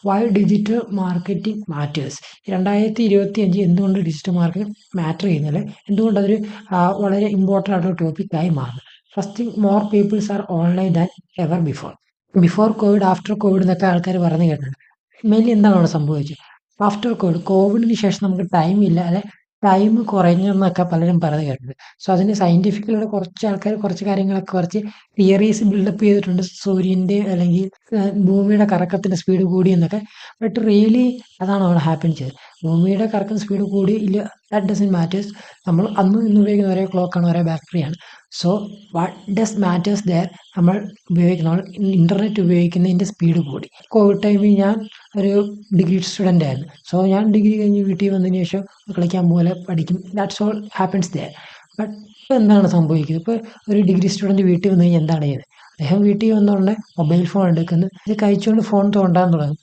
Y digital marketing matters. 2025 എന്തുകൊണ്ട് digital marketing matter ചെയ്യുന്നില്ല, എന്തുകൊണ്ട് അതൊരു വളരെ ഇമ്പോർട്ടൻ്റ് ആയിട്ടുള്ള ടോപ്പിക്കായി മാറുന്നു. First thing, more people's R online than ever before. Before Covid, after Covid എന്നൊക്കെ ആൾക്കാർ പറഞ്ഞു കേട്ടിട്ടുണ്ട്. മെയിൻലി എന്താണ് അവിടെ സംഭവിച്ചത്? ആഫ്റ്റർ കോവിഡ്, കോവിഡിന് ശേഷം നമുക്ക് ടൈം ഇല്ല, അല്ലെ ടൈം കുറഞ്ഞെന്നൊക്കെ പലരും പറഞ്ഞു കേട്ടിട്ടുണ്ട്. സോ അതിന് സയൻറ്റിഫിക്കലിയുടെ കുറച്ച് ആൾക്കാർ കുറച്ച് കാര്യങ്ങളൊക്കെ കുറച്ച് തിയറീസ് ബിൽഡപ്പ് ചെയ്തിട്ടുണ്ട്. സൂര്യൻ്റെ അല്ലെങ്കിൽ ഭൂമിയുടെ കറക്കത്തിൻ്റെ സ്പീഡ് കൂടി എന്നൊക്കെ. ബട്ട് റിയലി അതാണ് അവിടെ ഹാപ്പൻ ചെയ്തത്. ഭൂമിയുടെ കറക്കം സ്പീഡ് കൂടി ഇല്ല, ദാറ്റ് ഡസൻറ്റ് മാറ്റേഴ്സ്. നമ്മൾ അന്നും ഇന്ന് ഉപയോഗിക്കുന്ന ഒരേ ക്ലോക്കാണ്, ഒരേ ബാറ്ററിയാണ്. So what does matters there, നമ്മൾ ഉപയോഗിക്കുന്ന ഇൻ്റർനെറ്റ് ഉപയോഗിക്കുന്നതിൻ്റെ സ്പീഡ് കൂടി. കോവിഡ് ടൈമിൽ ഞാൻ ഒരു ഡിഗ്രി സ്റ്റുഡൻ്റ് ആയിരുന്നു. സോ ഞാൻ ഡിഗ്രി കഴിഞ്ഞ് വീട്ടിൽ വന്നതിന് ശേഷം കളിക്കാൻ പോലെ പഠിക്കും, that's all happens there. But ഇപ്പോൾ എന്താണ് സംഭവിക്കുന്നത്? ഇപ്പോൾ ഒരു ഡിഗ്രി സ്റ്റുഡൻറ്റ് വീട്ടിൽ വന്നു കഴിഞ്ഞാൽ എന്താണ് ചെയ്യുന്നത്? അദ്ദേഹം വീട്ടിൽ വന്നുകൊണ്ട് മൊബൈൽ ഫോൺ എടുക്കുന്നു, ഇത് കഴിച്ചുകൊണ്ട് ഫോൺ തോണ്ടാൻ തുടങ്ങും.